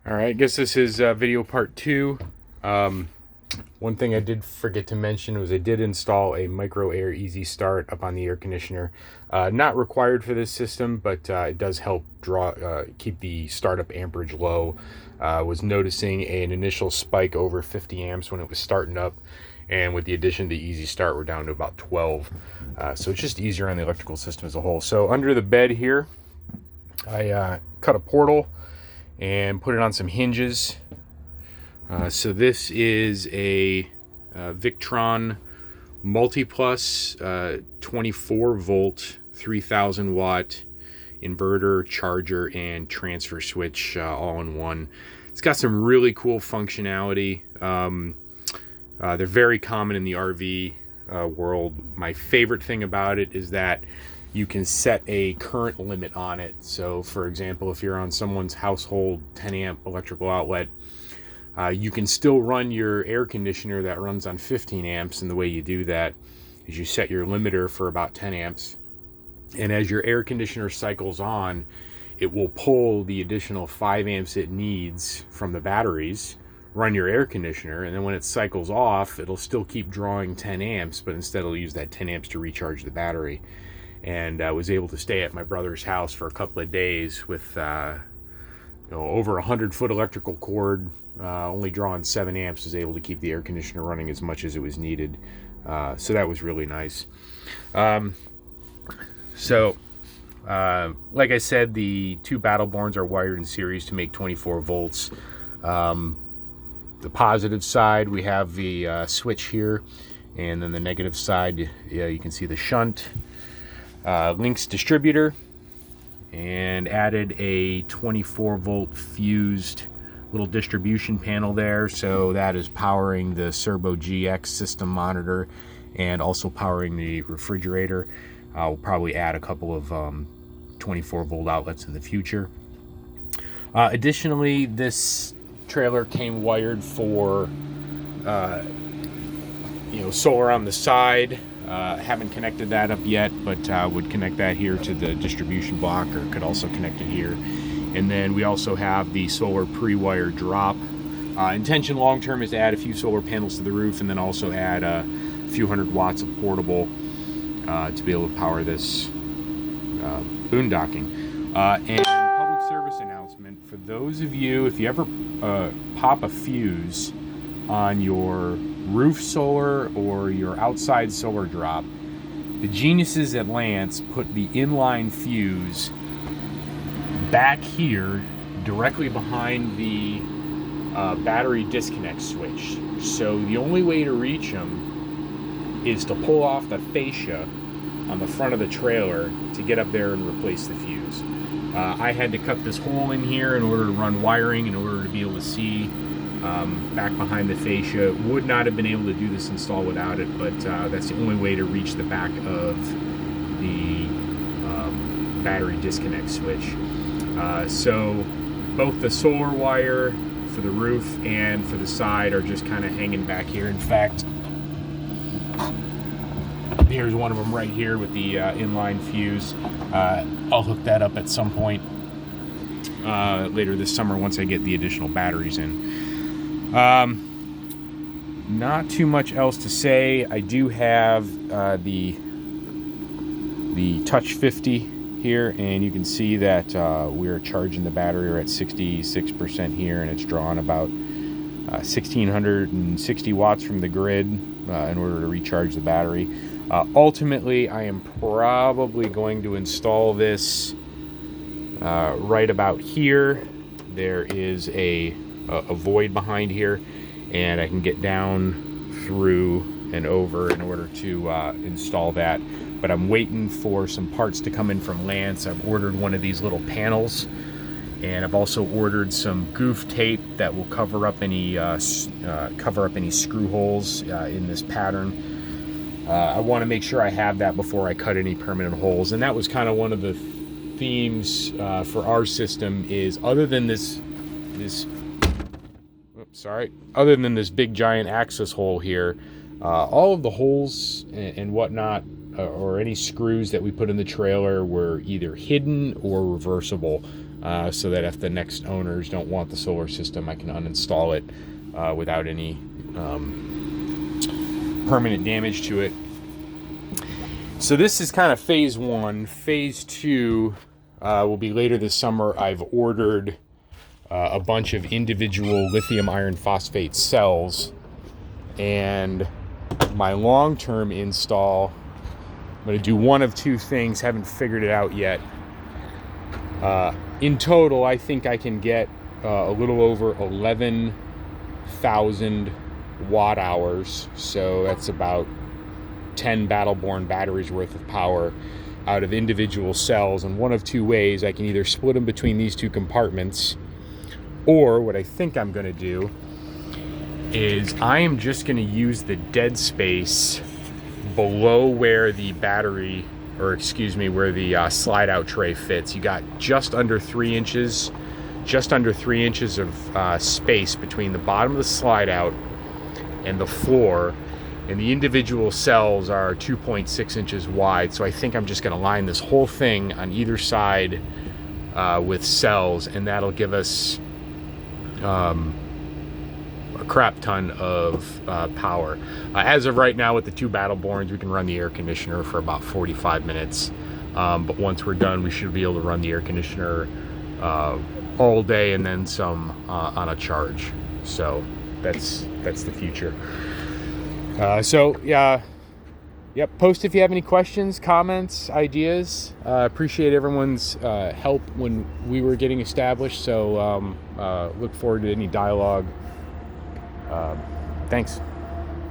All right, I guess this is video part two. One thing I did forget to mention was I did install a micro air easy start up on the air conditioner. Not required for this system, but it does help keep the startup amperage low. Was noticing an initial spike over 50 amps when it was starting up, and with the addition of the easy start, we're down to about 12. So it's just easier on the electrical system as a whole. So under the bed here, I cut a portal and put it on some hinges. So this is a Victron Multiplus 24 volt 3000 watt inverter, charger, and transfer switch all in one. It's got some really cool functionality. They're very common in the RV world. My favorite thing about it is that you can set a current limit on it. So for example, if you're on someone's household 10 amp electrical outlet, you can still run your air conditioner that runs on 15 amps. And the way you do that is you set your limiter for about 10 amps. And as your air conditioner cycles on, it will pull the additional 5 amps it needs from the batteries, run your air conditioner, and then when it cycles off, it'll still keep drawing 10 amps, but instead it'll use that 10 amps to recharge the battery. And I was able to stay at my brother's house for a couple of days with over 100-foot electrical cord, only drawing 7 amps, was able to keep the air conditioner running as much as it was needed. So that was really nice. Like I said, the two Battleborns are wired in series to make 24 volts. The positive side, we have the switch here, and then the negative side, you can see the shunt. Links distributor, and added a 24 volt fused little distribution panel there, so that is powering the Serbo GX system monitor and also powering the refrigerator. We'll probably add a couple of 24 volt outlets in the future. Additionally, this trailer came wired for solar on the side. Haven't connected that up yet, but would connect that here to the distribution block, or could also connect it here. And then we also have the solar pre-wire drop. Intention long-term is to add a few solar panels to the roof, and then also add a few hundred watts of portable to be able to power this boondocking. And public service announcement for those of you, if you ever pop a fuse on your roof solar or your outside solar drop, the geniuses at Lance put the inline fuse back here directly behind the battery disconnect switch. So the only way to reach them is to pull off the fascia on the front of the trailer to get up there and replace the fuse. I had to cut this hole in here in order to run wiring, in order to be able to see back behind the fascia. Would not have been able to do this install without it, but that's the only way to reach the back of the battery disconnect switch. So both the solar wire for the roof and for the side are just kind of hanging back here. In fact, here's one of them right here with the inline fuse. I'll hook that up at some point later this summer once I get the additional batteries in. Not too much else to say. I do have the Touch 50 here, and you can see that we're charging the battery. We're at 66% here, and it's drawing about 1660 watts from the grid in order to recharge the battery. Ultimately, I am probably going to install this right about here. There is a void behind here, and I can get down through and over in order to install that. But I'm waiting for some parts to come in from Lance. I've ordered one of these little panels, and I've also ordered some goof tape that will cover up any screw holes in this pattern. I want to make sure I have that before I cut any permanent holes. And that was kind of one of the themes for our system, is other than this big giant access hole here, all of the holes and whatnot, or any screws that we put in the trailer, were either hidden or reversible. so that if the next owners don't want the solar system, I can uninstall it without any permanent damage to it. So this is kind of phase one. Phase two will be later this summer. I've ordered a bunch of individual lithium iron phosphate cells, and my long-term install, I'm going to do one of two things. Haven't figured it out yet. In total, I think I can get a little over 11,000 watt hours. So that's about 10 Battleborn batteries worth of power out of individual cells. And one of two ways, I can either split them between these two compartments, or what I think I'm going to do is I am just going to use the dead space below where the battery, or excuse me, where the slide out tray fits. You got just under 3 inches of space between the bottom of the slide out and the floor, and the individual cells are 2.6 inches wide. So I think I'm just going to line this whole thing on either side with cells, and that'll give us a crap ton of power. As of right now, with the 2 Battleborns, we can run the air conditioner for about 45 minutes. But once we're done, we should be able to run the air conditioner all day and then some on a charge. So that's the future. Yep, post if you have any questions, comments, ideas. Appreciate everyone's help when we were getting established. So look forward to any dialogue. Thanks.